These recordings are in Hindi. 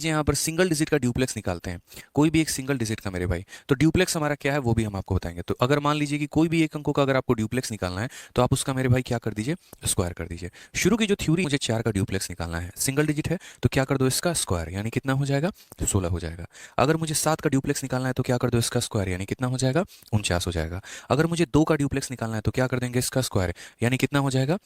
यहाँ पर सिंगल डिजिट का ड्यूप्लेक्स निकालते हैं, कोई भी एक सिंगल डिजिट का मेरे भाई, तो ड्यूप्लेक्स हमारा क्या है वो भी हम आपको बताएंगे। तो अगर मान लीजिए कि कोई भी एक अंकों का अगर आपको ड्यूप्लेक्स निकालना है तो आप उसका मेरे भाई क्या कर दीजिए, स्क्वायर कर दीजिए। शुरू की जो थ्योरी, मुझे 4 का ड्यूप्लेक्स निकालना है, सिंगल डिजिट है तो क्या कर दो इसका स्क्वायर, यानी कितना हो जाएगा, 16 हो जाएगा। अगर मुझे 7 का ड्यूप्लेक्स निकालना है तो क्या कर दो इसका स्क्वायर, यानी कितना हो जाएगा, 49 हो जाएगा। अगर मुझे 2 का ड्यूप्लेक्स निकालना है तो क्या कर देंगे इसका स्क्वायर, यानी कितना हो जाएगा,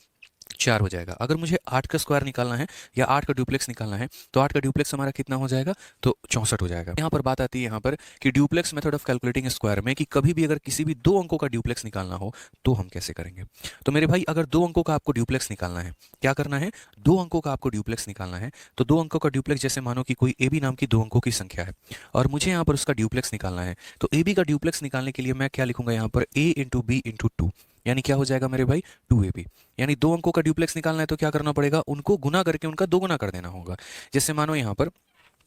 4 हो जाएगा। अगर मुझे 8 का स्क्वायर निकालना है या 8 का ड्यूप्लेक्स निकालना है तो 8 का ड्यूप्लेक्स हमारा कितना हो जाएगा, तो 64 हो जाएगा। यहाँ पर बात आती है यहाँ पर कि duplex method of calculating square में, कि कभी भी अगर किसी भी 2 अंकों का ड्यूप्लेक्स निकालना हो तो हम कैसे करेंगे। तो मेरे भाई अगर 2 अंकों का आपको ड्यूप्लेक्स निकालना है, क्या करना है, 2 अंकों का आपको ड्यूप्लेक्स निकालना है, तो 2 अंकों का ड्यूप्लेक्स, जैसे मानो कि कोई ए बी नाम की 2 अंकों की संख्या है और मुझे यहाँ पर उसका ड्यूप्लेक्स निकालना है, तो ए बी का ड्यूप्लेक्स निकालने के लिए मैं क्या लिखूंगा यहाँ पर, ए इंटू बी इंटू टू, यानी क्या हो जाएगा मेरे भाई, 2ab। यानी 2 अंकों का ड्यूप्लेक्स निकालना है तो क्या करना पड़ेगा, उनको गुना करके उनका दोगुना कर देना होगा। जैसे मानो यहाँ पर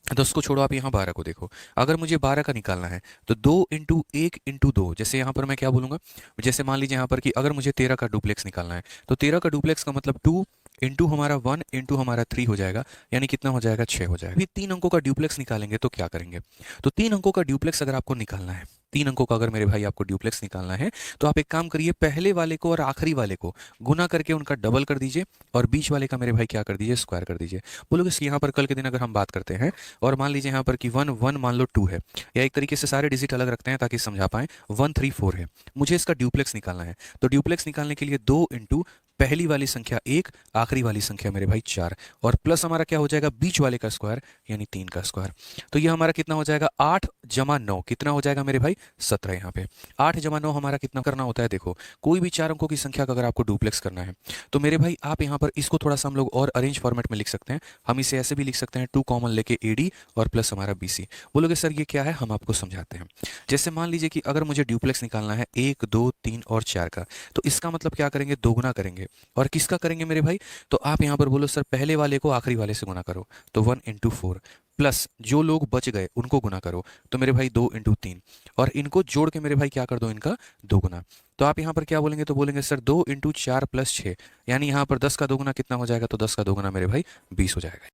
10 को छोड़ो, आप यहाँ 12 को देखो, अगर मुझे 12 का निकालना है तो 2 इंटू 1 इंटू 2, जैसे यहाँ पर मैं क्या बोलूंगा, जैसे मान लीजिए यहाँ पर कि अगर मुझे 13 का डुप्लेक्स निकालना है तो 13 का डुप्लेक्स का मतलब 2 इंटू हमारा 1 इंटू हमारा 3 हो जाएगा, यानी कितना हो जाएगा, 6 हो जाएगा। अभी 3 अंकों का ड्यूप्लेक्स निकालेंगे तो क्या करेंगे, तो 3 अंकों का ड्यूप्लेक्स अगर आपको निकालना है, 3 अंकों का अगर मेरे भाई आपको ड्यूप्लेक्स निकालना है तो आप एक काम करिए, पहले वाले को और आखिरी वाले को गुना करके उनका डबल कर दीजिए और बीच वाले का मेरे भाई क्या कर दीजिए, स्क्वायर कर दीजिए। बोलोगे यहाँ पर कल के दिन अगर हम बात करते हैं और मान लीजिए यहाँ पर कि 1 1 मान लो 2 है, या एक तरीके से सारे डिजिट अलग रखते हैं ताकि समझा पाएं, 1 3 4 है, मुझे इसका ड्यूप्लेक्स निकालना है, तो ड्यूप्लेक्स निकालने के लिए 2 इंटू पहली वाली संख्या 1, आखिरी वाली संख्या मेरे भाई 4, और प्लस हमारा क्या हो जाएगा, बीच वाले का स्क्वायर यानी 3 का स्क्वायर। तो ये हमारा कितना हो जाएगा, 8 जमा 9 कितना हो जाएगा मेरे भाई, 17। यहाँ पे 8 जमा 9 हमारा कितना करना होता है, देखो कोई भी 4 अंकों की संख्या का अगर आपको डुप्लेक्स करना है तो मेरे भाई आप यहाँ पर इसको थोड़ा सा हम लोग और अरेंज फॉर्मेट में लिख सकते हैं। हम इसे ऐसे भी लिख सकते हैं, 2 कॉमन लेके एडी और प्लस हमारा बीसी। बोलोगे सर ये क्या है, हम आपको समझाते हैं। जैसे मान लीजिए कि अगर मुझे ड्यूप्लेक्स निकालना है 1 2 3 और 4 का, तो इसका मतलब क्या करेंगे, दोगुना करेंगे। और किसका करेंगे मेरे भाई, तो आप यहाँ पर बोलो सर पहले वाले को आखिरी वाले से गुना करो, तो 1 इंटू 4, प्लस जो लोग बच गए उनको गुना करो, तो मेरे भाई 2 इंटू 3, और इनको जोड़ के मेरे भाई क्या कर दो, इनका दोगुना। तो आप यहाँ पर क्या बोलेंगे, तो बोलेंगे सर 2 इंटू 4 प्लस 6, यानी यहाँ पर 10 का दोगुना कितना हो जाएगा, तो 10 का दोगुना मेरे भाई 20 हो जाएगा।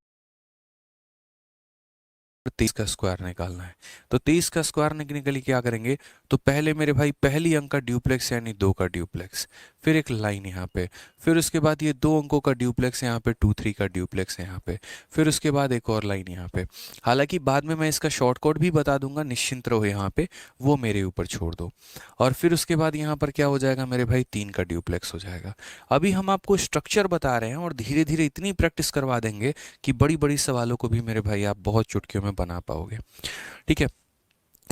23 का स्क्वायर निकालना है, तो 23 का स्क्वायर निकलने के लिए क्या करेंगे, तो पहले मेरे भाई पहली अंक का ड्यूप्लेक्स यानी 2 का ड्यूप्लेक्स, फिर एक लाइन यहाँ पे, फिर उसके बाद ये 2 अंकों का ड्यूप्लेक्स यहाँ पे, 2 3 का ड्यूप्लेक्स यहाँ पे, फिर उसके बाद एक और लाइन यहाँ पे। हालांकि बाद में मैं इसका शॉर्टकट भी बता दूंगा, निश्चिंत रहो यहाँ पे, वो मेरे ऊपर छोड़ दो। और फिर उसके बाद यहाँ पर क्या हो जाएगा मेरे भाई, 3 का ड्यूप्लेक्स हो जाएगा। अभी हम आपको स्ट्रक्चर बता रहे हैं और धीरे धीरे इतनी प्रैक्टिस करवा देंगे कि बड़ी बड़ी सवालों को भी मेरे भाई आप बहुत चुटकियों में बना पाओगे। ठीक है,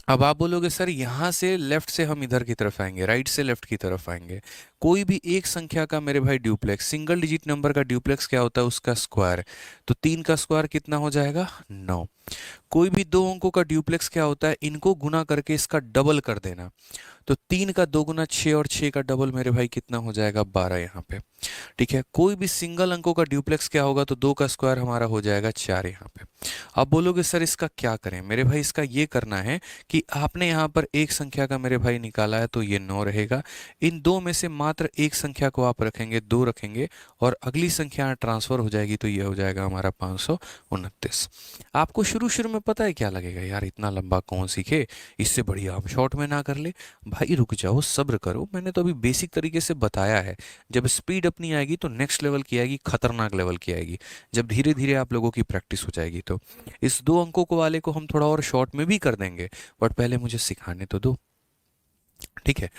अब आप बोलोगे सर यहाँ से लेफ्ट से हम इधर की तरफ आएंगे, राइट से लेफ्ट की तरफ आएंगे, कोई भी एक संख्या का मेरे भाई ड्यूप्लेक्स, सिंगल डिजिट नंबर का ड्यूप्लेक्स क्या होता है, उसका स्क्वायर, तो 3 का स्क्वायर कितना हो जाएगा, 9। कोई भी 2 अंकों का ड्यूप्लेक्स क्या होता है, इनको गुना करके इसका डबल कर देना, तो 3 का दोगुना 6 और 6 का डबल मेरे भाई कितना हो जाएगा, 12 यहाँ पे। ठीक है, कोई भी सिंगल अंकों का ड्यूप्लेक्स क्या होगा, तो 2 का स्क्वायर हमारा हो जाएगा 4 यहाँ पे। अब बोलोगे सर इसका क्या करें, मेरे भाई इसका ये करना है कि आपने यहाँ पर एक संख्या का मेरे भाई निकाला है तो ये 9 रहेगा, इन दो में से मात्र एक संख्या को आप रखेंगे, 2 रखेंगे, और अगली संख्या ट्रांसफर हो जाएगी तो ये हो जाएगा हमारा 529। आपको शुरू शुरू में पता है क्या लगेगा, यार इतना लंबा कौन सीखे, इससे बढ़िया हम शॉर्ट में ना कर ले। भाई रुक जाओ, सब्र करो, मैंने तो अभी बेसिक तरीके से बताया है। जब स्पीड अपनी आएगी तो नेक्स्ट लेवल की आएगी, खतरनाक लेवल की आएगी, जब धीरे धीरे आप लोगों की प्रैक्टिस हो जाएगी। तो इस 2 अंकों को वाले को हम थोड़ा और शॉर्ट में भी कर देंगे, बट पहले मुझे सिखाने तो दो। ठीक है,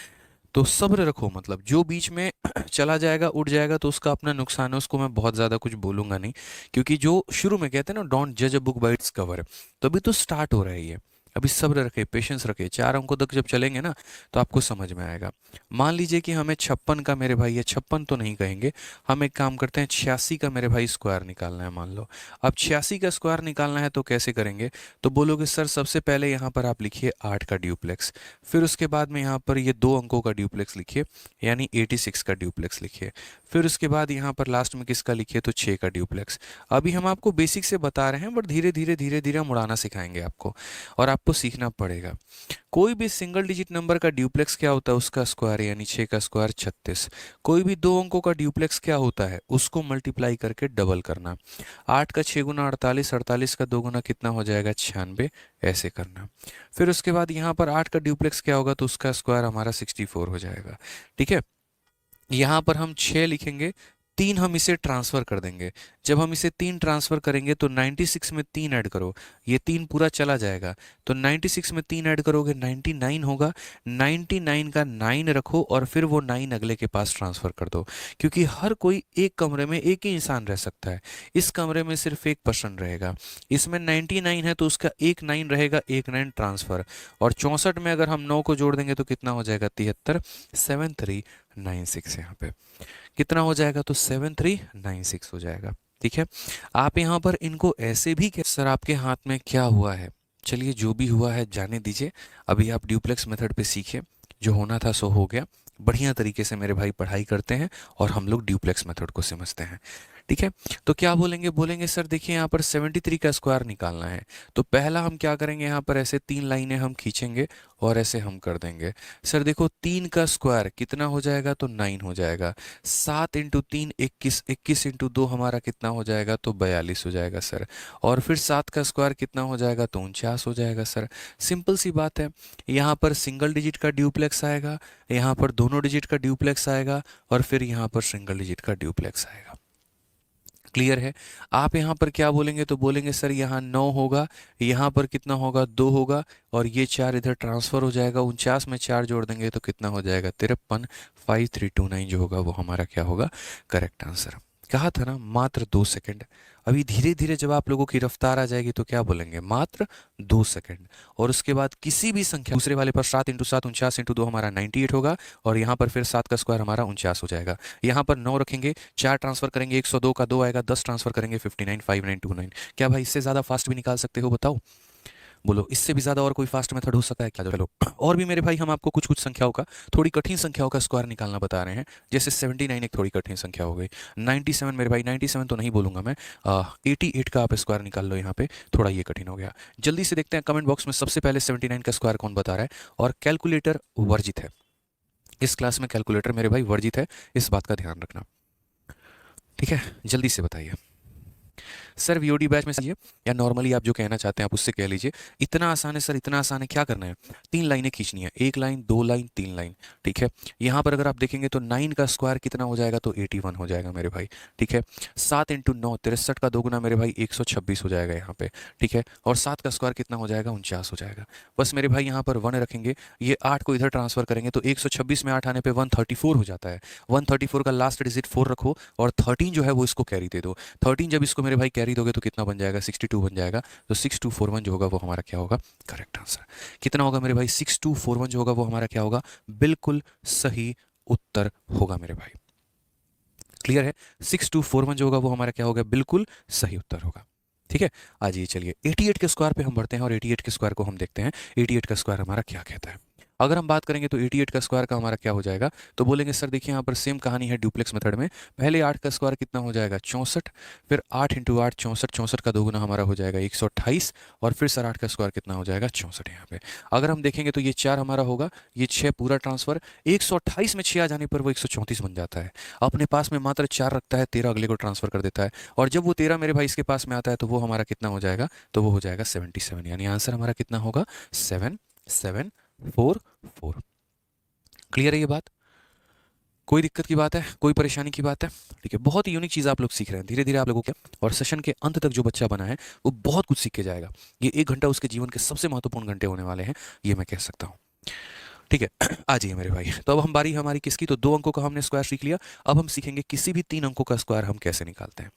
तो सब्र रखो, मतलब जो बीच में चला जाएगा उड़ जाएगा तो उसका अपना नुकसान है, उसको मैं बहुत ज़्यादा कुछ बोलूंगा नहीं, क्योंकि जो शुरू में कहते हैं ना, डोंट जज a book by its cover, तो अभी तो स्टार्ट हो रहा है ये। अभी सब्र रखे, पेशेंस रखे, 4 अंकों तक जब चलेंगे ना तो आपको समझ में आएगा। मान लीजिए कि हमें 56 का मेरे भाई, ये 56 तो नहीं कहेंगे, हम एक काम करते हैं, 86 का मेरे भाई स्क्वायर निकालना है मान लो। अब 86 का स्क्वायर निकालना है तो कैसे करेंगे, तो बोलोगे सर सबसे पहले यहाँ पर आप लिखिए 8 का ड्यूप्लेक्स, फिर उसके बाद में यहाँ पर ये 2 अंकों का ड्यूप्लेक्स लिखिए, यानी 86 का ड्यूप्लेक्स लिखिए, फिर उसके बाद यहाँ पर लास्ट में किसका लिखिए, तो 6 का ड्यूप्लेक्स। अभी हम आपको बेसिक से बता रहे हैं, बट धीरे धीरे धीरे धीरे हम उड़ाना सिखाएंगे आपको, और आप आपको सीखना पड़ेगा। कोई भी सिंगल डिजिट नंबर का ड्यूप्लेक्स क्या होता है, उसका स्क्वायर, यानी 6 का स्क्वायर 36। कोई भी दो अंकों का ड्यूप्लेक्स क्या होता है, उसको मल्टीप्लाई करके डबल करना। 8 का 6 गुना 48, 48 का 2 गुना कितना हो जाएगा 96, ऐसे करना। फिर उसके बाद यहाँ पर 8 का ड्यूप्लेक्स क्या होगा, तो उसका स्क्वायर हमारा 64 हो जाएगा। ठीक है, यहाँ पर हम 6 लिखेंगे, 3 हम इसे ट्रांसफ़र कर देंगे। जब हम इसे 3 ट्रांसफ़र करेंगे तो 96 में 3 ऐड करो, ये 3 पूरा चला जाएगा, तो 96 में 3 ऐड करोगे 99 होगा। 99 का 9 रखो और फिर वो 9 अगले के पास ट्रांसफ़र कर दो, क्योंकि हर कोई एक कमरे में एक ही इंसान रह सकता है। इस कमरे में सिर्फ एक पर्सन रहेगा, इसमें 99 है तो उसका एक 9 रहेगा, एक 9 ट्रांसफ़र। और 64 में अगर हम 9 को जोड़ देंगे तो कितना हो जाएगा 73, 7396 यहाँ पे कितना हो जाएगा, तो 7396 हो जाएगा। ठीक है, आप यहाँ पर इनको ऐसे भी कह, सर आपके हाथ में क्या हुआ है, चलिए जो भी हुआ है जाने दीजिए। अभी आप ड्यूप्लेक्स मेथड पे सीखिए, जो होना था सो हो गया। बढ़िया तरीके से मेरे भाई पढ़ाई करते हैं और हम लोग ड्यूप्लेक्स मेथड को समझते हैं। ठीक है, तो क्या बोलेंगे, बोलेंगे सर देखिए यहाँ पर 73 का स्क्वायर निकालना है, तो पहला हम क्या करेंगे, यहाँ पर ऐसे 3 लाइनें हम खींचेंगे और ऐसे हम कर देंगे। सर देखो 3 का स्क्वायर कितना हो जाएगा, तो 9 हो जाएगा। 7 इंटू 3 21, 21 इंटू 2 हमारा कितना हो जाएगा, तो 42 हो जाएगा सर। और फिर 7 का स्क्वायर कितना हो जाएगा, तो 49 हो जाएगा सर। सिंपल सी बात है, यहाँ पर सिंगल डिजिट का ड्यूप्लेक्स आएगा, यहाँ पर दोनों डिजिट का ड्यूप्लेक्स आएगा और फिर यहाँ पर सिंगल डिजिट का ड्यूप्लेक्स आएगा। क्लियर है, आप यहाँ पर क्या बोलेंगे, तो बोलेंगे सर यहाँ 9 होगा, यहाँ पर कितना होगा 2 होगा, और ये 4 इधर ट्रांसफ़र हो जाएगा। 49 में 4 जोड़ देंगे तो कितना हो जाएगा 53, 5329 जो होगा वो हमारा क्या होगा, करेक्ट आंसर। कहा था ना मात्र 2 सेकंड। अभी धीरे धीरे जब आप लोगों की रफ्तार आ जाएगी तो क्या बोलेंगे, मात्र 2 सेकंड। और उसके बाद किसी भी संख्या दूसरे वाले पर 7 इंटू 7 49 इंटू 2 हमारा 98 होगा, और यहाँ पर फिर 7 का स्क्वायर हमारा 49 हो जाएगा। यहाँ पर 9 रखेंगे, 4 ट्रांसफर करेंगे 102 का 2 आएगा, 10 ट्रांसफर करेंगे 59 5929। क्या भाई इससे ज़्यादा फास्ट भी निकाल सकते हो, बताओ, बोलो इससे भी ज़्यादा और कोई फास्ट मेथड हो सकता है क्या? चलो और भी मेरे भाई हम आपको कुछ कुछ संख्याओं का, थोड़ी कठिन संख्याओं का स्क्वायर निकालना बता रहे हैं। जैसे 79 एक थोड़ी कठिन संख्या हो गई। 97 मेरे भाई, 97 तो नहीं बोलूँगा मैं, 88 का आप स्क्वायर निकाल लो, यहाँ पे थोड़ा ये कठिन हो गया। जल्दी से देखते हैं कमेंट बॉक्स में सबसे पहले 79 का स्क्वायर कौन बता रहा है। और कैलकुलेटर वर्जित है, इस क्लास में कैलकुलेटर मेरे भाई वर्जित है, इस बात का ध्यान रखना। ठीक है, जल्दी से बताइए। सर वीओडी बैच में सही, या नॉर्मली आप जो कहना चाहते हैं आप उससे कह लीजिए। इतना आसान है सर, इतना आसान है, क्या करना है, 3 लाइनें खींचनी है, 1 लाइन 2 लाइन 3 लाइन। ठीक है, यहाँ पर अगर आप देखेंगे तो 9 का स्क्वायर कितना हो जाएगा, तो 81 हो जाएगा मेरे भाई। ठीक है, 7 इंटू 9 63 का 2 गुना मेरे भाई 126 हो जाएगा यहाँ पे। ठीक है, और 7 का स्क्वायर कितना हो जाएगा, 49 हो जाएगा। बस मेरे भाई यहाँ पर 1 रखेंगे, ये 8 को इधर ट्रांसफर करेंगे तो 126 में 8 आने पर 134 हो जाता है। 134 का लास्ट डिजिट 4 रखो और 13 जो है वो इसको कैरी दे दो। 13 जब इसको मेरे भाई कैरी दोगे तो कितना बन जाएगा, 62 बन जाएगा। तो 6241 जो होगा वो हमारा क्या होगा, करेक्ट आंसर। कितना होगा मेरे भाई, 6241 जो होगा वो हमारा क्या होगा, बिल्कुल सही उत्तर होगा मेरे भाई। क्लियर है, 6241 जो होगा वो हमारा क्या होगा, बिल्कुल सही उत्तर होगा। ठीक है, आज ये चलिए 88 के स्क्वायर पे हम बढ़ते हैं और 88 के स्क्वायर को हम देखते हैं 88 का स्क्वायर हमारा क्या कहता है। अगर हम बात करेंगे तो 88 का स्क्वायर का हमारा क्या हो जाएगा, तो बोलेंगे सर देखिए यहाँ पर सेम कहानी है ड्यूप्लेक्स मेथड में। पहले 8 का स्क्वायर कितना हो जाएगा, 64, फिर 8 इंटू 8 64, 64 का 2 गुना हमारा हो जाएगा 128, और फिर सर 8 का स्क्वायर कितना हो जाएगा, 64 यहाँ पे। अगर हम देखेंगे तो ये 4 हमारा होगा, ये 6 पूरा ट्रांसफर, 128 में 6 आ जाने पर वो 134 बन जाता है। अपने पास में मात्र 4 रखता है, 13 अगले को ट्रांसफर कर देता है, और जब वो 13 मेरे भाई इसके पास में आता है तो वो हमारा कितना हो जाएगा, तो वो हो जाएगा 77, यानी आंसर हमारा कितना होगा, 7744। क्लियर है ये बात, कोई दिक्कत की बात है, कोई परेशानी की बात है? ठीक है, बहुत ही यूनिक चीज़ आप लोग सीख रहे हैं धीरे धीरे आप लोगों के, और सेशन के अंत तक जो बच्चा बना है वो बहुत कुछ सीख के जाएगा। ये 1 घंटा उसके जीवन के सबसे महत्वपूर्ण घंटे होने वाले हैं, ये मैं कह सकता हूँ। ठीक है, आ जाइए मेरे भाई। तो अब हम बारी हमारी किसकी, तो 2 अंकों का हमने स्क्वायर सीख लिया। अब हम सीखेंगे किसी भी 3 अंकों का स्क्वायर हम कैसे निकालते हैं।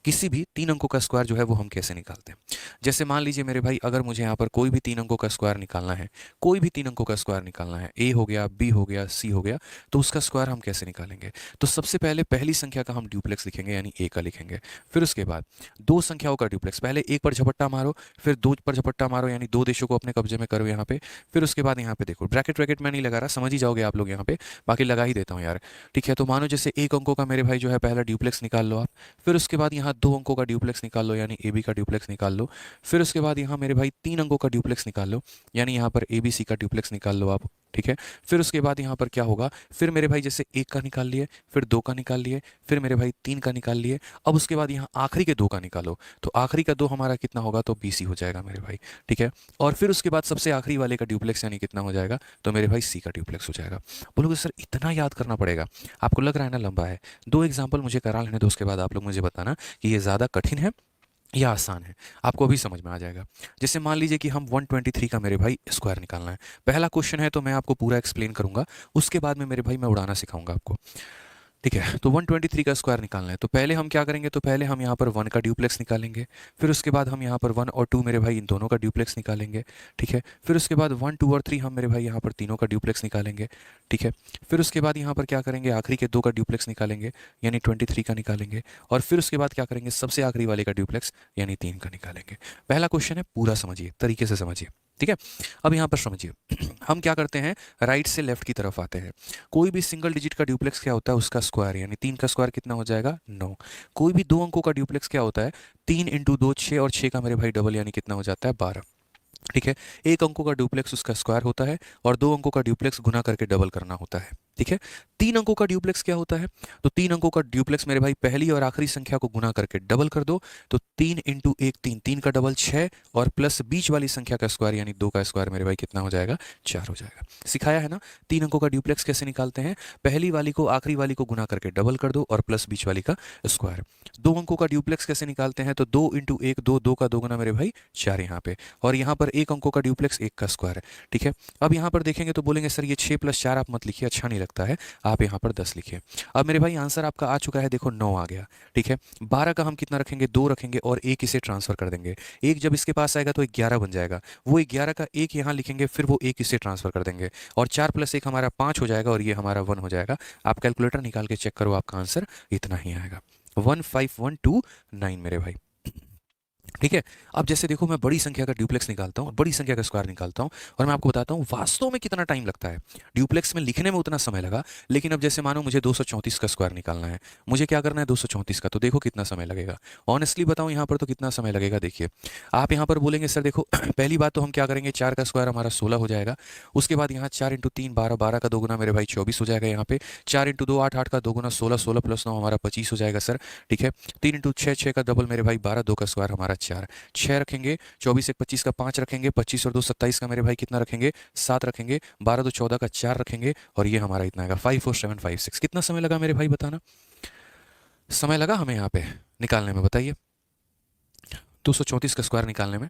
किसी भी 3 अंकों का स्क्वायर जो है वो हम कैसे निकालते हैं। जैसे मान लीजिए मेरे भाई, अगर मुझे यहाँ पर कोई भी 3 अंकों का स्क्वायर निकालना है, कोई भी 3 अंकों का स्क्वायर निकालना है, ए हो गया, बी हो गया, सी हो गया, तो उसका स्क्वायर हम कैसे निकालेंगे। तो सबसे पहले पहली संख्या का हम ड्यूप्लेक्स लिखेंगे, यानी ए का लिखेंगे। फिर उसके बाद 2 संख्याओं का ड्यूप्लेक्स, पहले 1 पर झपट्टा मारो, फिर 2 पर झपट्टा मारो, यानी 2 देशों को अपने कब्जे में करो यहाँ पे। फिर उसके बाद यहाँ पे देखो ब्रैकेट ब्रैकेट सेट मैं नहीं लगा रहा, समझ ही जाओगे आप लोग यहाँ पे, बाकी लगा ही देता हूँ यार। ठीक है, तो मानो जैसे एक अंकों का मेरे भाई जो है पहला ड्यूप्लेक्स निकाल लो आप, फिर उसके बाद यहाँ दो अंकों का ड्यूप्लेक्स निकाल लो, यानी ए बी का ड्यूप्लेक्स निकाल लो। फिर उसके बाद यहाँ मेरे भाई तीन अंकों का ड्यूप्लेक्स निकाल लो, यानी यहाँ पर ए बी सी का ड्यूप्लेक्स निकाल लो आप। ठीक है, फिर उसके बाद यहाँ पर क्या होगा, फिर मेरे भाई जैसे एक का निकाल लिए, फिर दो का निकाल लिए, फिर मेरे भाई तीन का निकाल लिए। अब उसके बाद यहाँ आखिरी के दो का निकालो, तो आखिरी का दो हमारा कितना होगा, तो बी सी हो जाएगा मेरे भाई। ठीक है, और फिर उसके बाद सबसे आखिरी वाले का ड्यूप्लेक्स यानी कितना हो जाएगा, तो मेरे भाई सी का ड्यूप्लेक्स हो जाएगा। बोलोगे सर इतना याद करना पड़ेगा, आपको लग रहा है ना लंबा है। दो एग्जाम्पल मुझे करा लेने दो, उसके बाद आप लोग मुझे बताना कि ये ज़्यादा कठिन है या आसान है, आपको अभी समझ में आ जाएगा। जैसे मान लीजिए कि हम 123 का मेरे भाई स्क्वायर निकालना है। पहला क्वेश्चन है तो मैं आपको पूरा एक्सप्लेन करूंगा, उसके बाद में मेरे भाई मैं उड़ाना सिखाऊंगा आपको। ठीक है, तो 123 का स्क्वायर निकालना है, तो पहले हम क्या करेंगे, तो पहले हम यहाँ पर 1 का ड्यूप्लेक्स निकालेंगे। फिर उसके बाद हम यहाँ पर 1 और 2 मेरे भाई इन दोनों का ड्यूप्लेक्स निकालेंगे। ठीक है, फिर उसके बाद 1 2 और 3 हम मेरे भाई यहाँ पर तीनों का ड्यूप्लेक्स निकालेंगे। ठीक है, फिर उसके बाद यहाँ पर क्या करेंगे, आखिरी के दो का ड्यूप्लेक्स निकालेंगे, यानी 23 का निकालेंगे। और फिर उसके बाद क्या करेंगे, सबसे आखिरी वाले का ड्यूप्लेक्स यानी 3 का निकालेंगे। पहला क्वेश्चन है, पूरा समझिए, तरीके से समझिए। ठीक है, अब यहाँ पर समझिए हम क्या करते हैं, राइट से लेफ्ट की तरफ आते हैं। कोई भी सिंगल डिजिट का ड्यूप्लेक्स क्या होता है, उसका स्क्वायर, यानी 3 का स्क्वायर कितना हो जाएगा, 9। कोई भी दो अंकों का ड्यूप्लेक्स क्या होता है, 3 इंटू 2 6, और 6 का मेरे भाई डबल यानी कितना हो जाता है, 12। ठीक है, एक अंकों का ड्यूप्लेक्स उसका स्क्वायर होता है, और दो अंकों का ड्यूप्लेक्स गुना करके डबल करना होता है। ठीक है, तीन अंकों का ड्यूप्लेक्स क्या होता है, तो तीन अंकों का ड्यूप्लेक्स मेरे भाई पहली और आखिरी संख्या को गुना करके डबल कर दो, तो 3 इंटू एक 3, 3 का डबल 6, और प्लस बीच वाली संख्या का स्क्वायर यानी 2 का स्क्वायर मेरे भाई कितना हो जाएगा, 4 हो जाएगा। सिखाया है ना, तीन अंकों का ड्यूप्लेक्स कैसे निकालते हैं, पहली वाली को आखिरी वाली को गुना करके डबल कर दो, और प्लस बीच वाली का स्क्वायर। दो अंकों का ड्यूप्लेक्स कैसे निकालते हैं, तो 2 इंटू एक 2, 2 का दोगुना मेरे भाई 4 यहाँ पे, और यहाँ पर एक अंकों का ड्यूप्लेक्स एक का स्क्वायर है। ठीक है, अब यहाँ पर देखेंगे तो बोलेंगे सर ये 6 + 4 आप मत लिखिए, अच्छा नहीं लगता है, आप यहाँ पर 10 लिखिए। अब मेरे भाई आंसर आपका आ चुका है, देखो 9 आ गया। ठीक है, 12 का हम कितना रखेंगे, 2 रखेंगे, और एक इसे ट्रांसफर कर देंगे। एक जब इसके पास आएगा तो 11 बन जाएगा, वो 11 का एक यहाँ लिखेंगे, फिर वो एक इसे ट्रांसफर कर देंगे, और 4 + 1 हमारा 5 हो जाएगा, और ये हमारा 1 हो जाएगा। आप कैलकुलेटर निकाल के चेक करो, आपका आंसर इतना ही आएगा, 15129 मेरे भाई। ठीक है, अब जैसे देखो मैं बड़ी संख्या का ड्यूप्लेक्स निकालता हूँ, बड़ी संख्या का स्क्वायर निकालता हूँ, और मैं आपको बताता हूँ वास्तव में कितना टाइम लगता है। ड्यूप्लेक्स में लिखने में उतना समय लगा, लेकिन अब जैसे मानो मुझे 234 का स्क्वायर निकालना है, मुझे क्या करना है 234 का, तो देखो कितना समय लगेगा। ऑनेस्टली बताऊँ यहाँ पर तो कितना समय लगेगा, देखिए आप यहाँ पर बोलेंगे सर देखो पहली बात तो हम क्या करेंगे, 4 का स्क्वायर हमारा 16 हो जाएगा। उसके बाद यहाँ 4 इंटू 3 12, 12 का दोगुना मेरे भाई 24 हो जाएगा। यहाँ पे 4 इंटू 2 8, 8 का दोगुना 16, 16 + 9 हमारा 25 हो जाएगा सर। ठीक है, 3 इंटू 6 6 का डबल मेरे भाई 12, 2 का स्क्वायर हमारा 4, 6 रखेंगे, 24 एक 25 का 5 रखेंगे, 25 और 2 27 का मेरे भाई कितना रखेंगे, 7 रखेंगे, 12 2 14 का 4 रखेंगे, और ये हमारा इतना आएगा 54756। कितना समय लगा मेरे भाई बताना, समय लगा हमें यहाँ पे निकालने में, बताइए 234 का स्क्वायर निकालने में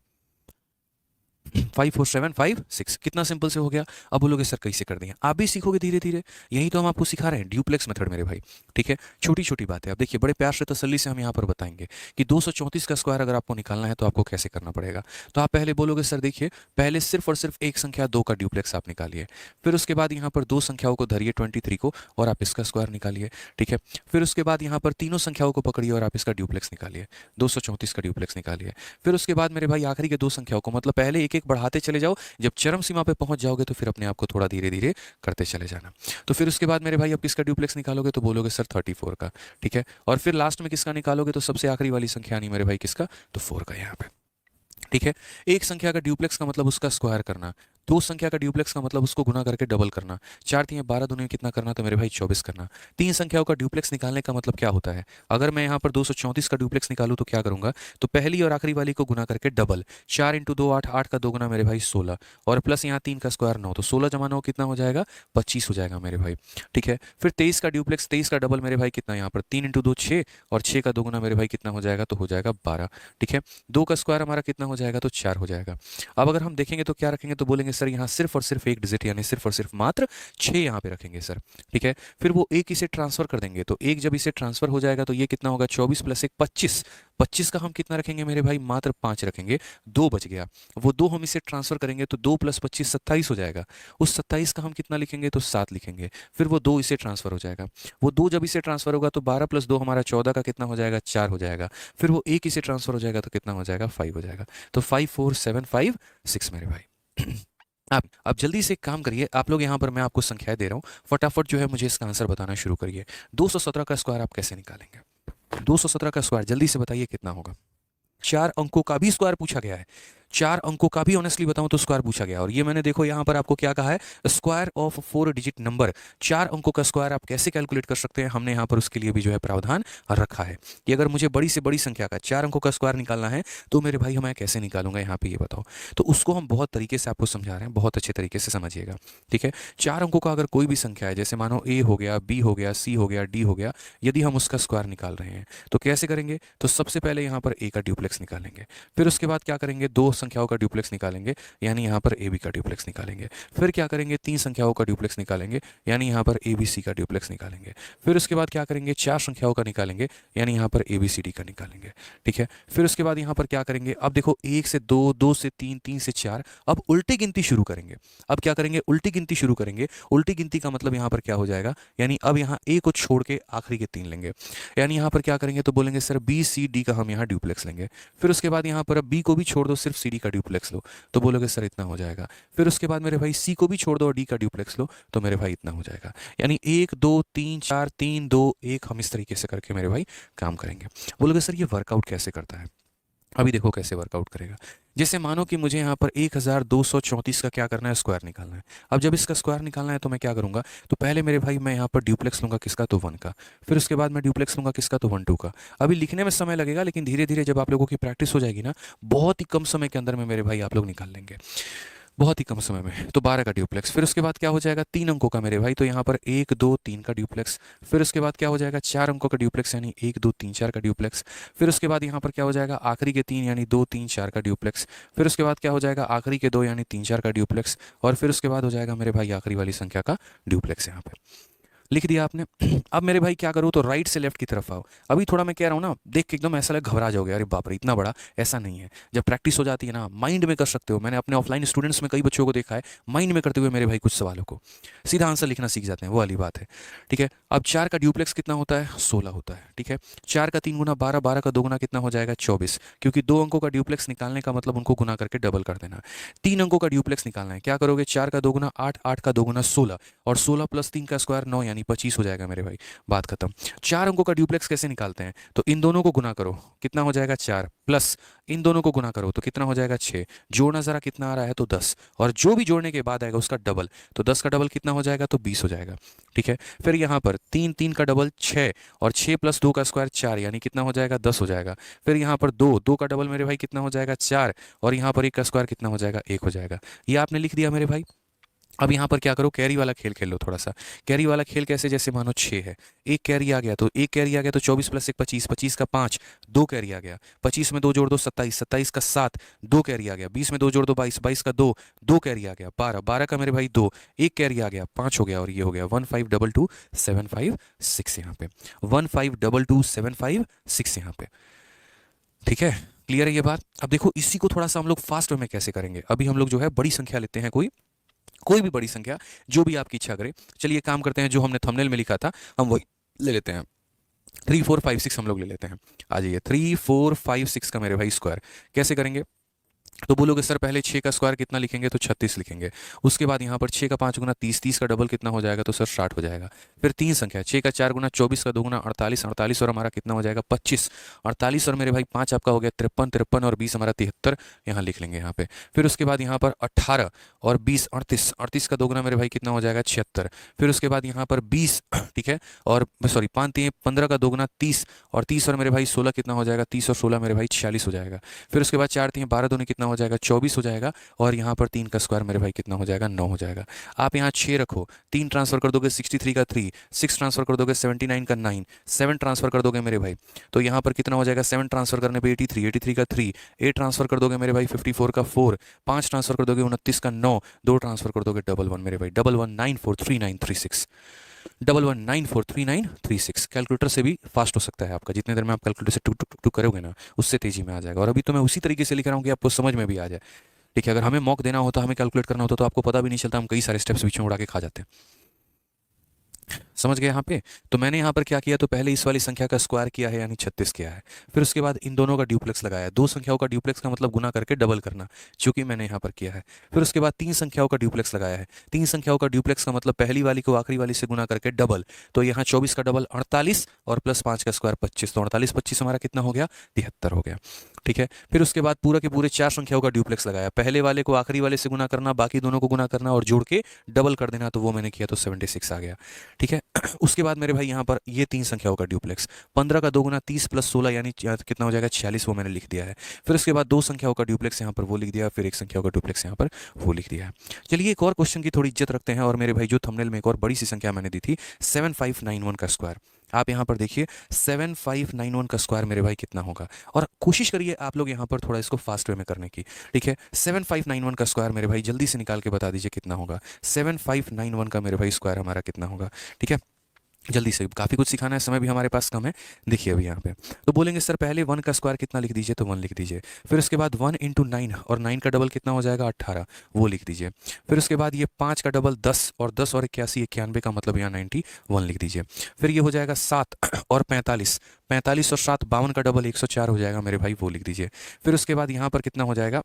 54756, कितना सिंपल से हो गया। अब बोलोगे सर कैसे कर दिया, आप भी सीखोगे धीरे धीरे, यही तो हम आपको सिखा रहे हैं, ड्यूप्लेक्स मेथड मेरे भाई। ठीक है, छोटी छोटी बातें आप देखिए, बड़े प्यार से तसल्ली से हम यहाँ पर बताएंगे कि 234 का स्क्वायर अगर आपको निकालना है तो आपको कैसे करना पड़ेगा। तो आप पहले बोलोगे सर देखिए, पहले सिर्फ और सिर्फ एक संख्या 2 का ड्यूप्लेक्स आप निकालिए, फिर उसके बाद यहाँ पर दो संख्याओं को धरिए 23 को, और आप इसका स्क्वायर निकालिए। ठीक है, फिर उसके बाद यहाँ पर तीनों संख्याओं को पकड़िए और आप इसका ड्यूप्लेक्स निकालिए, 234 का ड्यूप्लेक्स निकालिए। फिर उसके बाद मेरे भाई आखिरी के दो संख्याओं को, मतलब पहले एक एक बढ़ाते चले जाओ, जब चरम सीमा पे पहुंच जाओगे तो फिर अपने आप को थोड़ा धीरे धीरे करते चले जाना। तो फिर उसके बाद मेरे भाई अब किसका ड्यूप्लेक्स निकालोगे, तो बोलोगे सर 34 का। ठीक है, और फिर लास्ट में किसका निकालोगे, तो सबसे आखिरी वाली संख्या नहीं मेरे भाई किसका, तो 4 का यहाँ पे। ठीक है, एक संख्या का ड्यूप्लेक्स का मतलब उसका स्क्वायर करना, दो संख्या का ड्यूप्लेक्स का मतलब उसको गुना करके डबल करना, 4 3 12 दूनी में कितना करना, तो मेरे भाई 24 करना। तीन संख्याओं का ड्यूप्लेक्स निकालने का मतलब क्या होता है, अगर मैं यहाँ पर 234 का ड्यूप्लेक्स निकालूं तो क्या करूंगा, तो पहली और आखिरी वाली को गुना करके डबल, 4 इंटू 2 8, 8 का दोगुना मेरे भाई 16, और प्लस यहाँ 3 का स्क्वायर 9, तो 16 जमा 9 कितना हो जाएगा, 25 हो जाएगा मेरे भाई। ठीक है, फिर 23 का ड्यूप्लेक्स, 23 का डबल मेरे भाई कितना, यहाँ पर 3 इंटू 2 6, और 6 का दोगुना मेरे भाई कितना हो जाएगा, तो हो जाएगा 12। ठीक है, 2 का स्क्वायर हमारा कितना हो जाएगा, तो 4 हो जाएगा। अब अगर हम देखेंगे तो क्या रखेंगे, तो बोलेंगे सर यहाँ सिर्फ और सिर्फ एक डिजिट, यानी सिर्फ और सिर्फ मात्र 6 यहाँ पे रखेंगे सर। ठीक है, फिर वो एक इसे ट्रांसफर कर देंगे, तो एक जब इसे ट्रांसफर हो जाएगा तो ये कितना होगा, 24 + 1 25, 25 का हम कितना रखेंगे मेरे भाई, मात्र 5 रखेंगे, 2 बच गया, वो 2 हम इसे ट्रांसफर करेंगे तो 2 + 25 27 हो जाएगा, उस 27 का हम कितना लिखेंगे, तो 7 लिखेंगे, फिर वो 2 इसे ट्रांसफर हो जाएगा, वो 2 जब इसे ट्रांसफर होगा तो 12 + 2 हमारा 14 का कितना हो जाएगा, 4 हो जाएगा, फिर वो एक इसे ट्रांसफर हो जाएगा तो कितना हो जाएगा, 5 हो जाएगा, तो 54756 मेरे भाई। आप जल्दी से एक काम करिए, आप लोग यहाँ पर मैं आपको संख्याएं दे रहा हूँ, फटाफट जो है मुझे इसका आंसर बताना शुरू करिए। 217 का स्क्वायर आप कैसे निकालेंगे? 217 का स्क्वायर जल्दी से बताइए कितना होगा? 4 अंकों का भी स्क्वायर पूछा गया है, 4 अंकों का भी ऑनेस्टली बताऊं तो स्क्वायर पूछा गया है। और ये मैंने देखो यहाँ पर आपको क्या कहा है, स्क्वायर ऑफ 4 डिजिट नंबर। 4 अंकों का स्क्वायर आप कैसे कैलकुलेट कर सकते हैं, हमने यहाँ पर उसके लिए भी जो है प्रावधान रखा है कि अगर मुझे बड़ी से बड़ी संख्या का 4 अंकों का स्क्वायर निकालना है तो मेरे भाई मैं कैसे निकालूंगा, यहाँ पे ये बताओ। तो उसको हम बहुत तरीके से आपको समझा रहे हैं, बहुत अच्छे तरीके से समझिएगा, ठीक है। 4 अंकों का अगर कोई भी संख्या है, जैसे मानो ए हो गया, बी हो गया, सी हो गया, डी हो गया, यदि हम उसका स्क्वायर निकाल रहे हैं तो कैसे करेंगे? तो सबसे पहले यहाँ पर ए का ड्यूप्लेक्स निकालेंगे, फिर उसके बाद क्या करेंगे, 2 संख्याओं का ड्यूप्लेक्स निकालेंगे, यानी यहाँ पर ए बी का ड्यूप्लेक्स निकालेंगे। फिर क्या करेंगे, 3 संख्याओं का ड्यूप्लेक्स निकालेंगे, यानी यहाँ पर ए बी सी का ड्यूप्लेक्स निकालेंगे। फिर उसके बाद क्या करेंगे, 4 संख्याओं का निकालेंगे, यानी यहाँ पर ए बी सी डी का निकालेंगे, ठीक है। फिर उसके बाद यहाँ पर क्या करेंगे, अब देखो 1 से 2, 2 से 3, 3 से 4, अब उल्टी गिनती शुरू करेंगे। अब क्या करेंगे, उल्टी गिनती शुरू करेंगे। उल्टी गिनती का मतलब यहाँ पर क्या हो जाएगा, यानी अब यहाँ ए को छोड़ के आखिरी के 3 लेंगे, यानी यहाँ पर क्या करेंगे, तो बोलेंगे सर बी सी डी का हम यहाँ ड्यूप्लेक्स लेंगे। फिर उसके बाद यहाँ पर अब बी को भी छोड़ दो, सिर्फ सी डी का ड्यूप्लेक्स लो, तो बोलोगे सर इतना हो जाएगा। फिर उसके बाद मेरे भाई सी को भी छोड़ दो और डी का ड्यूप्लेक्स लो, तो मेरे भाई इतना हो जाएगा। यानी 1 2 3 4 3 2 1 हम इस तरीके से करके मेरे भाई काम करेंगे। बोलोगे सर ये वर्कआउट कैसे करता है? अभी देखो कैसे वर्कआउट करेगा। जैसे मानो कि मुझे यहाँ पर 1234 का क्या करना है, स्क्वायर निकालना है। अब जब इसका स्क्वायर निकालना है तो मैं क्या करूँगा, तो पहले मेरे भाई मैं यहाँ पर ड्यूप्लेक्स लूँगा किसका, तो 1 का। फिर उसके बाद मैं ड्यूप्लेक्स लूँगा किसका, तो 1 2 का। अभी लिखने में समय लगेगा, लेकिन धीरे धीरे जब आप लोगों की प्रैक्टिस हो जाएगी ना, बहुत ही कम समय के अंदर में मेरे भाई आप लोग निकाल लेंगे, बहुत ही कम समय में। तो 12 का ड्यूप्लेक्स, फिर उसके बाद क्या हो जाएगा, 3 अंकों का मेरे भाई, तो यहाँ पर 1 2 3 का ड्यूप्लेक्स। फिर उसके बाद क्या हो जाएगा, 4 अंकों का ड्यूप्लेक्स, यानी 1 2 3 4 का ड्यूप्लेक्स। फिर उसके बाद यहाँ पर क्या हो जाएगा, आखिरी के 3 यानी 2 3 4 का ड्यूप्लेक्स। फिर उसके बाद क्या हो जाएगा, आखिरी के 2 यानी 3 4 का ड्यूप्लेक्स। और फिर उसके बाद हो जाएगा मेरे भाई आखिरी वाली संख्या का ड्यूप्लेक्स, यहाँ पे लिख दिया आपने। अब मेरे भाई क्या करूँ, तो राइट से लेफ्ट की तरफ आओ। अभी थोड़ा मैं कह रहा हूँ ना, देख के एकदम ऐसा लगे घबरा जाओगे, अरे बाप रे इतना बड़ा, ऐसा नहीं है। जब प्रैक्टिस हो जाती है ना, माइंड में कर सकते हो। मैंने अपने ऑफलाइन स्टूडेंट्स में कई बच्चों को देखा है, माइंड में करते हुए मेरे भाई कुछ सवालों को सीधा आंसर लिखना सीख जाते हैं, वो वाली बात है, ठीक है। अब 4 का ड्यूप्लेक्स कितना होता है, 16 होता है, ठीक है। 4 का 3 गुना 12, 12 का 2 गुना कितना हो जाएगा, 24, क्योंकि 2 अंकों का ड्यूप्लेक्स निकालने का मतलब उनको गुना करके डबल कर देना। 3 अंकों का ड्यूप्लेक्स निकालना है, क्या करोगे, 4 का 2 गुना 8, 8 का 2 गुना 16, और 16 प्लस 3 का स्क्वायर 9, यानी 25 हो जाएगा मेरे भाई, बात खत्म। 4 अंकों का ड्यूप्लेक्स कैसे निकालते हैं, तो इन दोनों को गुना करो, कितना हो जाएगा 4, प्लस इन दोनों को गुना करो तो कितना हो जाएगा 6, जोड़ना जरा कितना आ रहा है, तो 10, और जो भी जोड़ने के बाद आएगा उसका डबल, तो 10 का डबल कितना हो जाएगा, तो 20 हो जाएगा, ठीक है। फिर यहाँ पर 3, 3 का डबल 6, और 6 प्लस 2 का स्क्वायर 4, यानी कितना हो जाएगा, 10 हो जाएगा। फिर यहाँ पर 2, 2 का डबल मेरे भाई कितना हो जाएगा, 4, और यहाँ पर 1 का स्क्वायर कितना हो जाएगा, 1 हो जाएगा। ये आपने लिख दिया मेरे भाई। अब यहाँ पर क्या करो, कैरी वाला खेल खेल लो थोड़ा सा। कैरी वाला खेल कैसे, जैसे मानो 6 है, एक कैरी आ गया, तो एक कैरी आ गया तो 24 प्लस 1 25, 25 का 5, 2 कैरी आ गया, 25 में 2 जोड़ दो 27, 27 का 7, 2 कैरी आ गया, 20 में 2 जोड़ दो 22, 22 का 2, 2 कैरी आ गया, 12, 12 का मेरे भाई 2, एक कैरी आ गया 5 हो गया, और ये हो गया 1522756 यहाँ पे, 1522756 यहाँ पे, ठीक है। क्लियर है ये बात? अब देखो इसी को थोड़ा सा हम लोग फास्ट वे में कैसे करेंगे। अभी हम लोग जो है बड़ी संख्या लेते हैं, कोई कोई भी बड़ी संख्या जो भी आपकी इच्छा करे। चलिए काम करते हैं, जो हमने थंबनेल में लिखा था हम वही ले लेते हैं, 3 4 5 6 हम लोग ले लेते हैं। आ जाइए, 3 4 5 6 का मेरे भाई स्क्वायर कैसे करेंगे, तो बोलोगे सर पहले 6 का स्क्वायर कितना लिखेंगे, तो 36 लिखेंगे। उसके बाद यहाँ पर 6 का 5 गुना 30, 30 का डबल कितना हो जाएगा, तो सर 60 हो जाएगा। फिर 3 संख्या, 6 का 4 गुना 24 का 2 गुना 48, 48 और हमारा कितना हो जाएगा 25, 48 और मेरे भाई 5 आपका हो गया 53, 53 और 20 हमारा 73, यहाँ लिख लेंगे यहाँ पे। फिर उसके बाद यहाँ पर 18 और 20 38, 38 का 2 गुना मेरे भाई कितना हो जाएगा 76। फिर उसके बाद यहाँ पर 20, ठीक है, और सॉरी 5 3 15 का 2 गुना 30, और 30 और मेरे भाई 16 कितना हो जाएगा, 30 और 16 मेरे भाई 46 हो जाएगा। फिर उसके बाद 4 3 12 दूनी कितना हो जाएगा 24 हो जाएगा, और यहाँ पर 3 का स्क्वायर मेरे भाई कितना हो जाएगा 9 हो जाएगा। आप यहाँ 6 रखो, 3 ट्रांसफर कर दोगे 63 का 3, 6 ट्रांसफर कर दोगे 79 का 9, 7 ट्रांसफर कर दोगे मेरे भाई, तो यहाँ पर कितना हो जाएगा 7 ट्रांसफर करने पे 83, 83 का 3, 8 ट्रांसफर कर दोगे मेरे भाई 54 का 4, 5 ट्रांसफर कर दोगे 29 का 9, 2 ट्रांसफर कर दोगे 11 मेरे भाई 11943936, 11943936। कैलकुलेटर से भी फास्ट हो सकता है आपका, जितने देर में आप कैलकुलेटर से टुक टुक टुक टुक करोगे ना उससे तेजी में आ जाएगा। और अभी तो मैं उसी तरीके से लिख रहा हूँ कि आपको समझ में भी आ जाए, ठीक है। अगर हमें मॉक देना होता, हमें कैलकुलेट करना होता, तो आपको पता भी नहीं चलता, हम कई सारे स्टेप्स बीच में उड़ा के खा जाते हैं। समझ गए यहाँ पे। तो मैंने यहाँ पर क्या किया, तो पहले इस वाली संख्या का स्क्वायर किया है यानी 36 किया है। फिर उसके बाद इन दोनों का ड्यूप्लेक्स लगाया है, दो संख्याओं का ड्यूप्लेक्स का मतलब गुना करके डबल करना, चूंकि मैंने यहाँ पर किया है। फिर उसके बाद तीन संख्याओं का ड्यूप्लेक्स लगाया है, तीन संख्याओं का ड्यूप्लेक्स का मतलब पहली वाली को आखिरी वाली से गुना करके डबल। तो यहाँ 24 का डबल 48 और प्लस 5 का स्क्वायर 25, तो 48 25 हमारा कितना हो गया, 73 हो गया। ठीक है। फिर उसके बाद पूरा के पूरे चार संख्याओं का ड्यूप्लेक्स लगाया, पहले वाले को आखिरी वाले से गुना करना, बाकी दोनों को गुना करना और जोड़ के डबल कर देना, तो वो मैंने किया तो 76 आ गया। ठीक है। उसके बाद मेरे भाई यहाँ पर ये तीन संख्याओं का ड्यूप्लेक्स, 15 का 2 गुना 30 प्लस 16 यानी कितना हो जाएगा 46, वो मैंने लिख दिया है। फिर उसके बाद दो संख्याओं का ड्यूप्लेक्स यहाँ पर वो लिख दिया, फिर एक संख्याओं का ड्यूप्लेक्स यहाँ पर वो लिख दिया है। चलिए एक और क्वेश्चन की थोड़ी इज्जत रखते हैं, और मेरे भाई जो थंबनेल में एक और बड़ी सी संख्या मैंने दी थी 7591 का स्क्वायर, आप यहाँ पर देखिए 7591 का स्क्वायर मेरे भाई कितना होगा, और कोशिश करिए आप लोग यहाँ पर थोड़ा इसको फास्ट वे में करने की। ठीक है। 7591 का स्क्वायर मेरे भाई जल्दी से निकाल के बता दीजिए कितना होगा। 7591 का मेरे भाई स्क्वायर हमारा कितना होगा। ठीक है, जल्दी से, काफ़ी कुछ सिखाना है, समय भी हमारे पास कम है। देखिए अभी यहाँ पे तो बोलेंगे सर पहले 1 का स्क्वायर कितना लिख दीजिए, तो 1 लिख दीजिए। फिर उसके बाद 1 इंटू 9, और 9 का डबल कितना हो जाएगा 18, वो लिख दीजिए। फिर उसके बाद ये 5 का डबल 10, और 10 और 81 91 का मतलब यहाँ 91 लिख दीजिए। फिर ये हो जाएगा 7 और 45, 45 और 7 52 का डबल 104 हो जाएगा मेरे भाई, वो लिख दीजिए। फिर उसके बाद यहाँ पर कितना हो जाएगा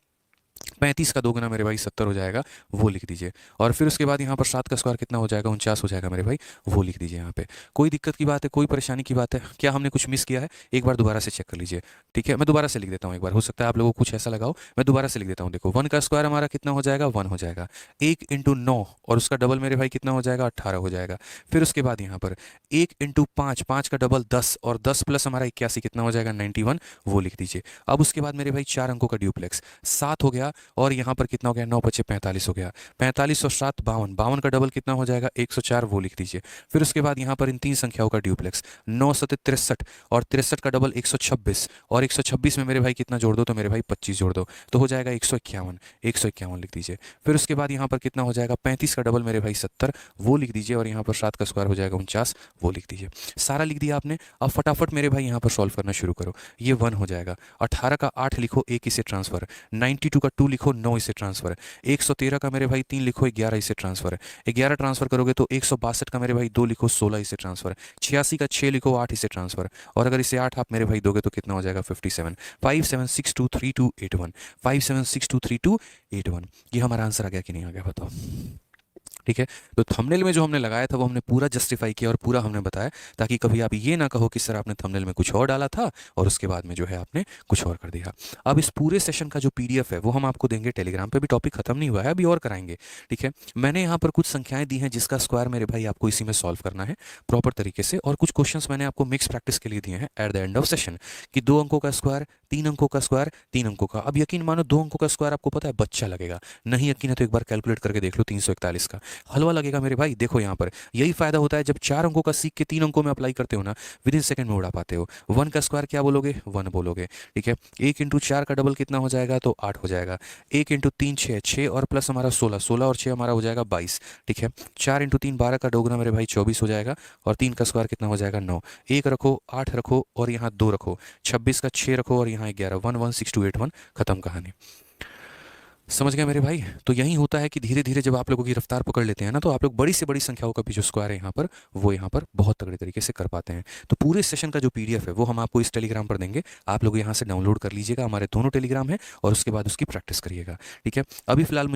35 का 2 गुना मेरे भाई 70 हो जाएगा, वो लिख दीजिए। और फिर उसके बाद यहाँ पर 7 का स्क्वायर कितना हो जाएगा 49 हो जाएगा मेरे भाई, वो लिख दीजिए यहाँ पे। कोई दिक्कत की बात है, कोई परेशानी की बात है क्या, हमने कुछ मिस किया है, एक बार दोबारा से चेक कर लीजिए। ठीक है, मैं दोबारा से लिख देता हूँ एक बार, हो सकता है आप लोगों को कुछ ऐसा लगाओ, मैं दोबारा से लिख देता हूँ। देखो 1 का स्क्वायर हमारा कितना हो जाएगा 1 हो जाएगा, 1 इंटू 9 और उसका डबल मेरे भाई कितना हो जाएगा 18 हो जाएगा। फिर उसके बाद यहाँ पर 1 इंटू 5, 5 का डबल 10 और 10 प्लस हमारा 81 कितना हो जाएगा 91, वो लिख दीजिए। अब उसके बाद मेरे भाई चार अंकों का ड्यूप्लेक्स 7 हो गया, और यहाँ पर कितना हो गया 9 बचे 45 हो गया, 45 और 7 52, 52 का डबल कितना हो जाएगा 104, वो लिख दीजिए। फिर उसके बाद यहाँ पर इन तीन संख्याओं का ड्यूप्लेक्स 9 सत्ते 63, और 63 का डबल 126, और 126 में मेरे भाई कितना जोड़ दो, तो मेरे भाई 25 जोड़ दो, तो हो जाएगा 151, 151 लिख दीजिए। फिर उसके बाद यहाँ पर कितना हो जाएगा 35 का डबल मेरे भाई 70, वो लिख दीजिए, और यहाँ पर 7 का स्क्वायर हो जाएगा 49, वो लिख दीजिए। सारा लिख दिया आपने। अब फटाफट मेरे भाई यहाँ पर सॉल्व करना शुरू करो। ये 1 हो जाएगा, 18 का 8 लिखो 1 इसे ट्रांसफर, 92 का 2 लिखो 9 इसे ट्रांसफर, 113 का मेरे भाई 3 लिखो 11 इसे ट्रांसफर, 11 ट्रांसफर करोगे तो 162 का मेरे भाई 2 लिखो 16 इसे ट्रांसफर, 86 का 6 लिखो 8 इसे ट्रांसफर, और अगर इसे 8 आप मेरे भाई दोगे तो कितना हो जाएगा 57, 57623281, 57623281। ये हमारा आंसर आ गया कि नहीं आ गया बताओ। ठीक है। तो थंबनेल में जो हमने लगाया था वो हमने पूरा जस्टिफाई किया और पूरा हमने बताया, ताकि कभी आप ये ना कहो कि सर आपने थंबनेल में कुछ और डाला था और उसके बाद में जो है आपने कुछ और कर दिया। अब इस पूरे सेशन का जो पीडीएफ है वो हम आपको देंगे टेलीग्राम पे, भी टॉपिक खत्म नहीं हुआ है, अभी और कराएंगे। ठीक है। मैंने यहाँ पर कुछ संख्याएं दी हैं जिसका स्क्वायर मेरे भाई आपको इसी में सॉल्व करना है प्रॉपर तरीके से, और कुछ क्वेश्चन मैंने आपको मिक्स प्रैक्टिस के लिए दिए हैं at the end of session, कि 2 अंकों का स्क्वायर, 3 अंकों का स्क्वायर, 3 अंकों का। अब यकीन मानो 2 अंकों का स्क्वायर आपको पता है बच्चा लगेगा, नहीं यकीन है तो एक बार कैलकुलेट करके देख लो, 341 का हलवा लगेगा मेरे भाई। देखो यहाँ पर यही फायदा होता है जब 4 अंकों का सीख के 3 अंकों में अप्लाई करते हो ना, विद इन सेकंड में उड़ा पाते हो। 1 का स्क्वायर क्या बोलोगे 1 बोलोगे। ठीक है। 1 इंटू 4 का डबल कितना हो जाएगा, तो 8 हो जाएगा। 1 इंटू 3 6, 6 और प्लस हमारा 16, 16 और 6 हमारा हो जाएगा 22। ठीक है। 4 इंटू 3 12 का दोगुना मेरे भाई 24 हो जाएगा, और 3 का स्क्वायर कितना हो जाएगा 9। 1 रखो, 8 रखो और यहाँ 2 रखो, 26 का 6 रखो और यहाँ 11, 1168281, खत्म कहानी। समझ गए मेरे भाई। तो यही होता है कि धीरे धीरे जब आप लोगों की रफ्तार पकड़ लेते हैं ना, तो आप लोग बड़ी से बड़ी संख्याओं का भी जो स्क्वायर है यहाँ पर, वो यहाँ पर बहुत तगड़े तरीके से कर पाते हैं। तो पूरे सेशन का जो पीडीएफ है वो हम आपको इस टेलीग्राम पर देंगे, आप लोग यहाँ से डाउनलोड कर लीजिएगा, हमारे दोनों टेलीग्राम है, और उसके बाद उसकी प्रैक्टिस करिएगा। ठीक है। अभी फिलहाल मुझे